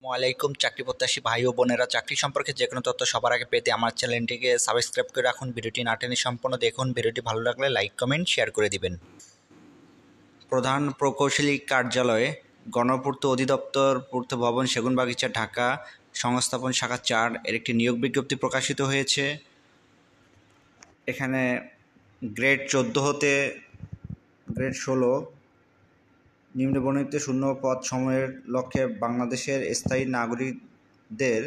ওয়ালাইকুম চাকরি প্রত্যাশী ভাই ও বোনেরা, চাকরি সম্পর্কে যে কোনো তথ্য সবার আগে পেতে আমার চ্যানেলটিকে সাবস্ক্রাইব করে রাখুন। ভিডিওটি না টেনে সম্পূর্ণ দেখুন। ভিডিওটি ভালো লাগলে লাইক কমেন্ট শেয়ার করে দিবেন। প্রধান প্রকৌশলী কার্যালয়ে গণপূর্ত অধিদপ্তর, পূর্ত ভবন, সেগুনবাগিচা, ঢাকা, সংস্থাপন শাখা 4 এর একটি নিয়োগ বিজ্ঞপ্তি প্রকাশিত হয়েছে। এখানে গ্রেড 14 হতে গ্রেড 16 নিম্নবর্ণিত শূন্য পদ সময়ের লক্ষ্যে বাংলাদেশের স্থায়ী নাগরিকদের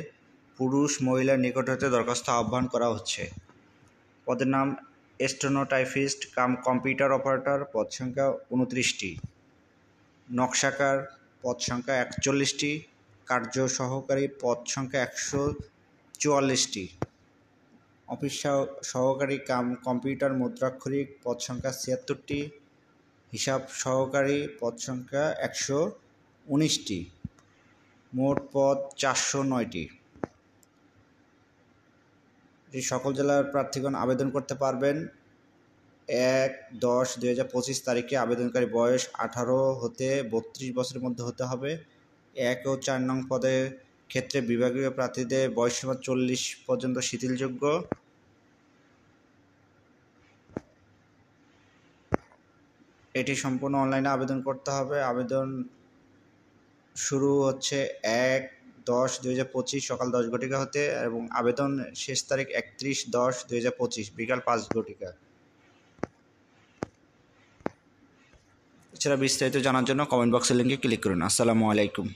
পুরুষ মহিলার নিকট হতে দরখাস্ত আহ্বান করা হচ্ছে। পদের নাম স্টেনোটাইপিস্ট কাম কম্পিউটার অপারেটর, পদ সংখ্যা 29টি। নকশাকার পদ সংখ্যা 41টি। কার্য সহকারী পদ সংখ্যা 144টি। অফিস সহকারী কাম কম্পিউটার মুদ্রাক্ষরিক পদ সংখ্যা 76টি। হিসাব সহকারী পদ সংখ্যা 119টি। মোট পদ 409টি। সকল জেলার প্রার্থীগণ আবেদন করতে পারবেন। 1/10/2025 তারিখে আবেদনকারী বয়স 18 হতে 32 বছরের মধ্যে হতে হবে। 1 ও 4 নং পদের ক্ষেত্রে বিভাগীয় প্রার্থীদের বয়সসীমা 40 পর্যন্ত শিথিলযোগ্য। এটি সম্পূর্ণ অনলাইনে আবেদন করতে হবে। আবেদন শুরু হচ্ছে 1/10/2025 সকাল 10 ঘটিকা হতে এবং আবেদন শেষ তারিখ 31/10/2025 বিকাল 5 ঘটিকা। এছাড়া বিস্তারিত জানার জন্য কমেন্ট বক্সের লিঙ্কে ক্লিক করুন। আসসালামু আলাইকুম।